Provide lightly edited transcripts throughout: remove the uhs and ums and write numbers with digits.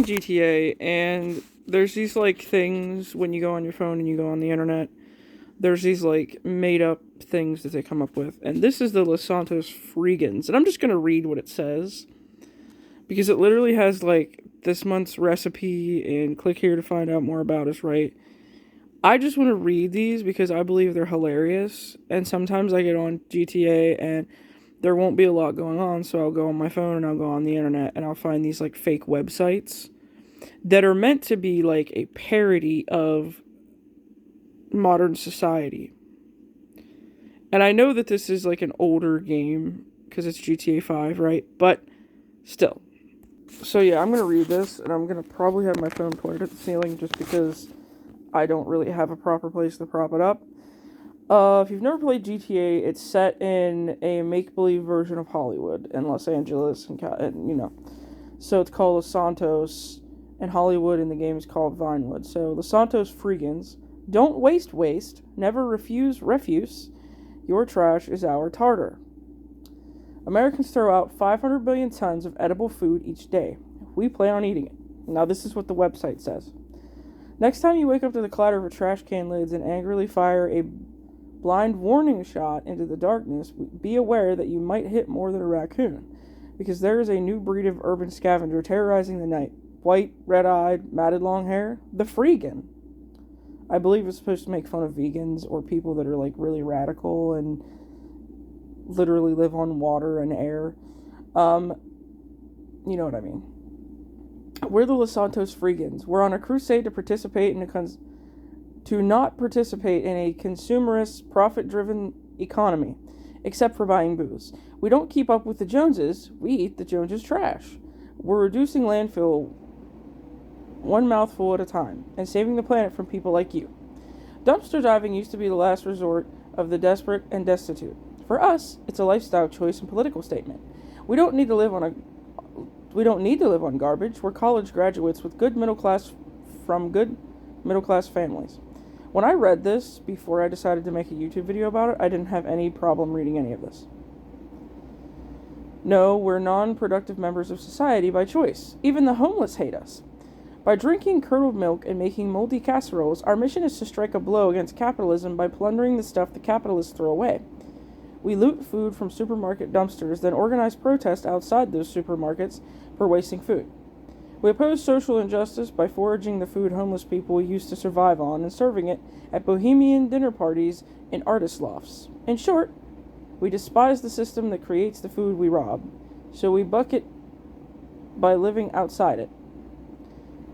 GTA, and there's these like things when you go on your phone and you go on the internet. There's these like made up things that they come up with, and this is the Los Santos Freegans, and I'm just gonna read what it says because it literally has like this month's recipe and click here to find out more about us. Right? I just want to read these because I believe they're hilarious, and sometimes I get on GTA and there won't be a lot going on, so I'll go on my phone and I'll go on the internet and I'll find these like fake websites that are meant to be like a parody of modern society. And I know that this is like an older game because it's GTA 5, right? But still. So yeah, I'm going to read this and I'm going to probably have my phone pointed at the ceiling just because I don't really have a proper place to prop it up. If you've never played GTA, it's set in a make-believe version of Hollywood in Los Angeles and. So it's called Los Santos, and Hollywood in the game is called Vinewood. So Los Santos Freegans, don't waste, never refuse refuse. Your trash is our tartar. Americans throw out 500 billion tons of edible food each day. We plan on eating it. Now this is what the website says. Next time you wake up to the clatter of trash can lids and angrily fire a blind warning shot into the darkness, be aware that you might hit more than a raccoon, because there is a new breed of urban scavenger terrorizing the night. White, red-eyed, matted long hair, the Freegan. I believe it's supposed to make fun of vegans or people that are like really radical and literally live on water and air. You know what I mean. We're the Los Santos Freegans. We're on a crusade to not participate in a consumerist, profit-driven economy, except for buying booze. We don't keep up with the Joneses, we eat the Joneses' trash. We're reducing landfill one mouthful at a time, and saving the planet from people like you. Dumpster diving used to be the last resort of the desperate and destitute. For us, it's a lifestyle choice and political statement. We don't need to live on garbage. We're college graduates with good middle class families. When I read this before I decided to make a YouTube video about it, I didn't have any problem reading any of this. No, we're non-productive members of society by choice. Even the homeless hate us. By drinking curdled milk and making moldy casseroles, our mission is to strike a blow against capitalism by plundering the stuff the capitalists throw away. We loot food from supermarket dumpsters, then organize protests outside those supermarkets for wasting food. We oppose social injustice by foraging the food homeless people used to survive on and serving it at bohemian dinner parties in artist lofts. In short, we despise the system that creates the food we rob, so we buck it by living outside it.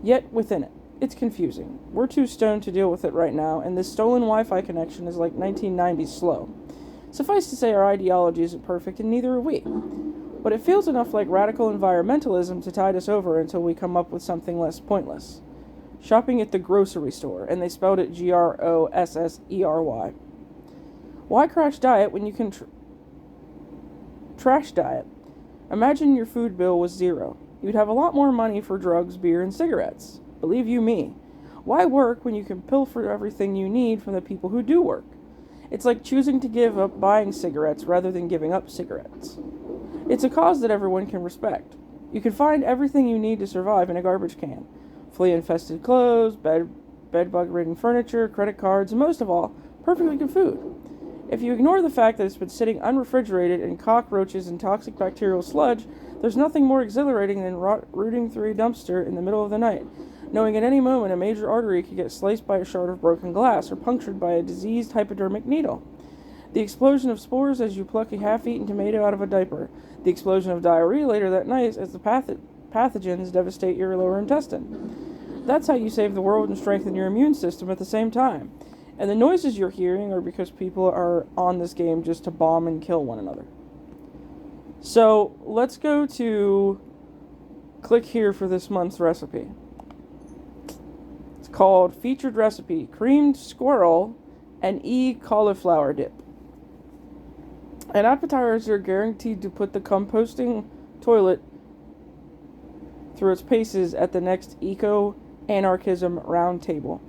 Yet within it. It's confusing. We're too stoned to deal with it right now, and this stolen Wi-Fi connection is like 1990s slow. Suffice to say, our ideology isn't perfect, and neither are we. But it feels enough like radical environmentalism to tide us over until we come up with something less pointless. Shopping at the grocery store, and they spelled it Grossery. Why crash diet when you can trash diet? Imagine your food bill was zero. You'd have a lot more money for drugs, beer, and cigarettes. Believe you me. Why work when you can pilfer everything you need from the people who do work? It's like choosing to give up buying cigarettes rather than giving up cigarettes. It's a cause that everyone can respect. You can find everything you need to survive in a garbage can. Flea-infested clothes, bed-bug-ridden furniture, credit cards, and most of all, perfectly good food. If you ignore the fact that it's been sitting unrefrigerated in cockroaches and toxic bacterial sludge, there's nothing more exhilarating than rooting through a dumpster in the middle of the night, knowing at any moment a major artery could get sliced by a shard of broken glass or punctured by a diseased hypodermic needle. The explosion of spores as you pluck a half-eaten tomato out of a diaper. The explosion of diarrhea later that night as the pathogens devastate your lower intestine. That's how you save the world and strengthen your immune system at the same time. And the noises you're hearing are because people are on this game just to bomb and kill one another. So, let's go to click here for this month's recipe. It's called Featured Recipe, Creamed Squirrel and cauliflower dip. An appetizer guaranteed to put the composting toilet through its paces at the next eco-anarchism round table.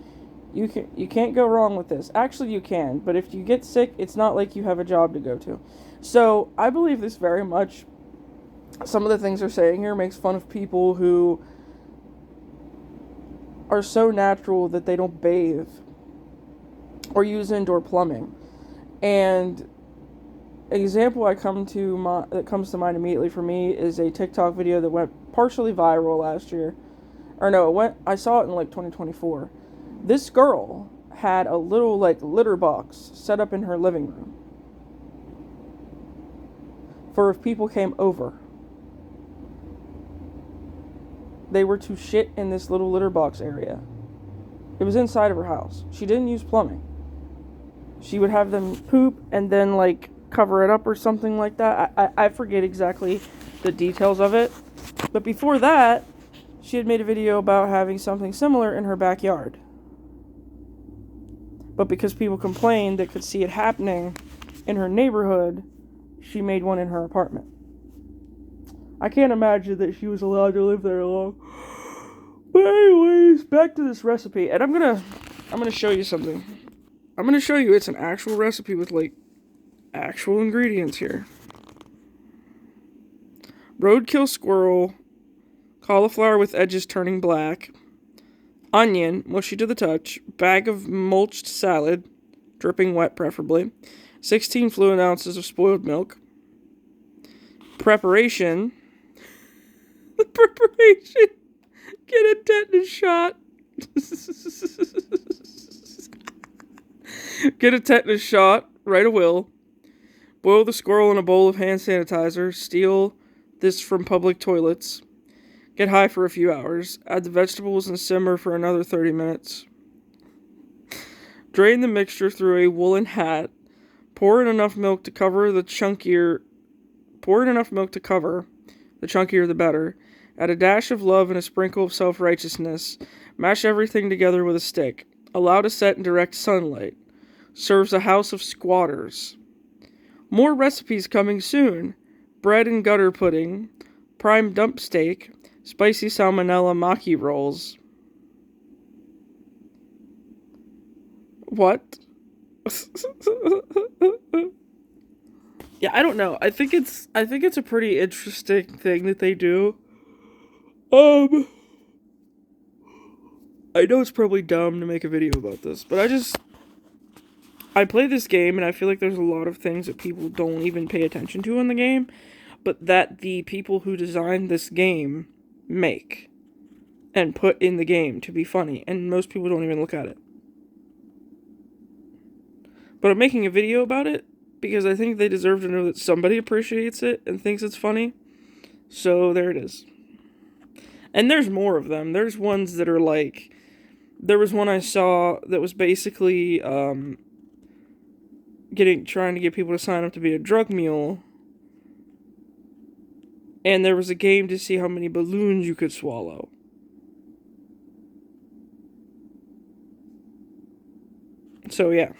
You can't go wrong with this. Actually, you can, but if you get sick, it's not like you have a job to go to. So, I believe this very much. Some of the things they're saying here makes fun of people who are so natural that they don't bathe or use indoor plumbing. And an example that comes to mind immediately for me is a TikTok video that went partially viral last year. Or no, I saw it in like 2024. This girl had a little like litter box set up in her living room for if people came over. They were to shit in this little litter box area. It was inside of her house. She didn't use plumbing. She would have them poop and then like cover it up or something like that. I forget exactly the details of it. But before that, she had made a video about having something similar in her backyard. But because people complained that could see it happening in her neighborhood, she made one in her apartment. I can't imagine that she was allowed to live there long. But anyways, back to this recipe. And I'm gonna show you something. I'm gonna show you it's an actual recipe with like actual ingredients here. Roadkill squirrel, cauliflower with edges turning black, onion, mushy to the touch, bag of mulched salad, dripping wet preferably, 16 fluid ounces of spoiled milk. Preparation. Get a tetanus shot. Get a tetanus shot. Write a will. Boil the squirrel in a bowl of hand sanitizer. Steal this from public toilets. Get high for a few hours. Add the vegetables and simmer for another 30 minutes. Drain the mixture through a woolen hat. Pour in enough milk to cover the chunkier. The chunkier the better. Add a dash of love and a sprinkle of self-righteousness. Mash everything together with a stick. Allow to set in direct sunlight. Serves a house of squatters. More recipes coming soon. Bread and gutter pudding. Prime dump steak. Spicy salmonella maki rolls. What? Yeah, I don't know. I think it's a pretty interesting thing that they do. I know it's probably dumb to make a video about this, but I play this game and I feel like there's a lot of things that people don't even pay attention to in the game, but that the people who designed this game make and put in the game to be funny, and most people don't even look at it. But I'm making a video about it because I think they deserve to know that somebody appreciates it and thinks it's funny. So there it is. And there's more of them. There's ones that are like... There was one I saw that was basically trying to get people to sign up to be a drug mule. And there was a game to see how many balloons you could swallow. So yeah.